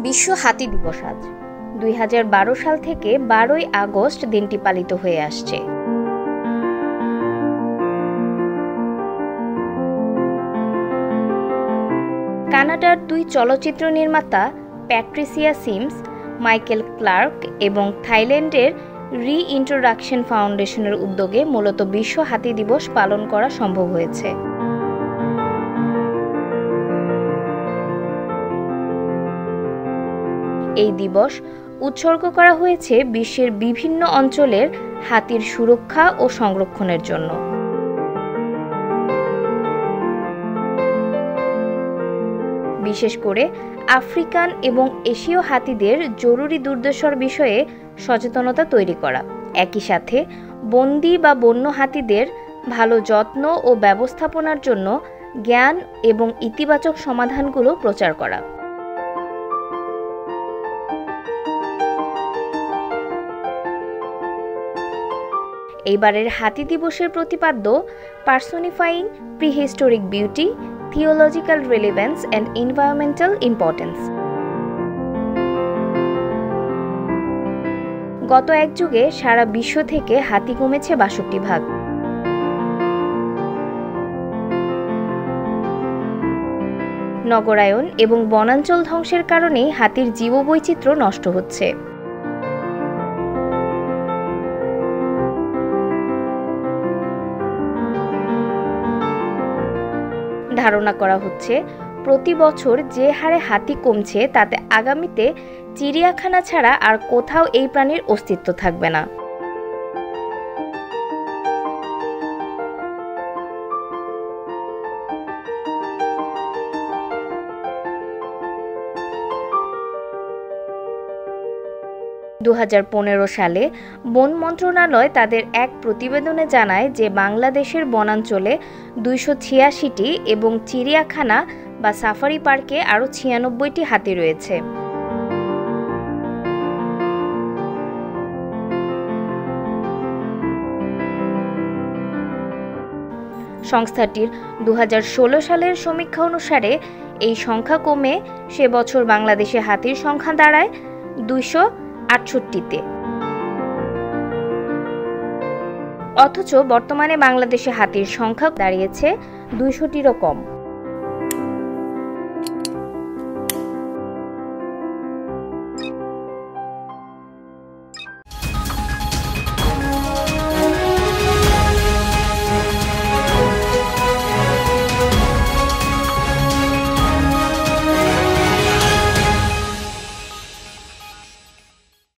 বিশ্ব হাতি দিবস আজ ২০১২ সাল থেকে ১২ই আগস্ট দিনটি পালিত হয়ে আসছে। কানাডার দুই চলচ্চিত্র নির্মাতা প্যাট্রিসিয়া সিমস, মাইকেল ক্লার্ক এবং থাইল্যান্ডের রি-ইন্ট্রোডাকশন ফাউন্ডেশনের উদ্যোগে মূলত বিশ্ব হাতি দিবস পালন করা সম্ভব হয়েছে। এই দিবস উৎসর্গ করা হয়েছে বিশ্বের বিভিন্ন অঞ্চলের হাতির সুরক্ষা ও সংরক্ষণের জন্য। বিশেষ করে আফ্রিকান এবং এশীয় হাতিদের জরুরি দুর্দশার বিষয়ে সচেতনতা তৈরি করা, একই সাথে বন্দি বা বন্য হাতিদের ভালো যত্ন ও ব্যবস্থাপনার জন্য জ্ঞান এবং ইতিবাচক সমাধানগুলো প্রচার করা। এইবারের হাতি দিবসের প্রতিপাদ্য personifying prehistoric beauty, theological relevance and environmental importance. গত এক যুগে সারা বিশ্ব থেকে হাতি কমেছে ৬২ ভাগ। নগরায়ন এবং বনাঞ্চল ধ্বংসের কারণে হাতির জীববৈচিত্র্য নষ্ট হচ্ছে। ধারণা করা হচ্ছে প্রতি বছর যে হারে হাতি কমছে তাতে আগামীতে চিড়িয়াখানা ছাড়া আর কোথাও এই প্রাণীর অস্তিত্ব থাকবে না। (২০১৫) সালে বন মন্ত্রণালয় তাদের এক প্রতিবেদনে জানায় যে বাংলাদেশের বনাঞ্চলে ২৮৬টি এবং চিড়িয়াখানা বা সাফারি পার্কে আরও ৯৬টি হাতি রয়েছে। সংস্থাটির ২০১৬ সালের সমীক্ষা অনুসারে এই সংখ্যা কমে সে বছর বাংলাদেশে হাতির সংখ্যা দাঁড়ায় ২৬৮তে। অথচ বর্তমানে বাংলাদেশে হাতির সংখ্যা দাঁড়িয়েছে ২০০টিরও কম।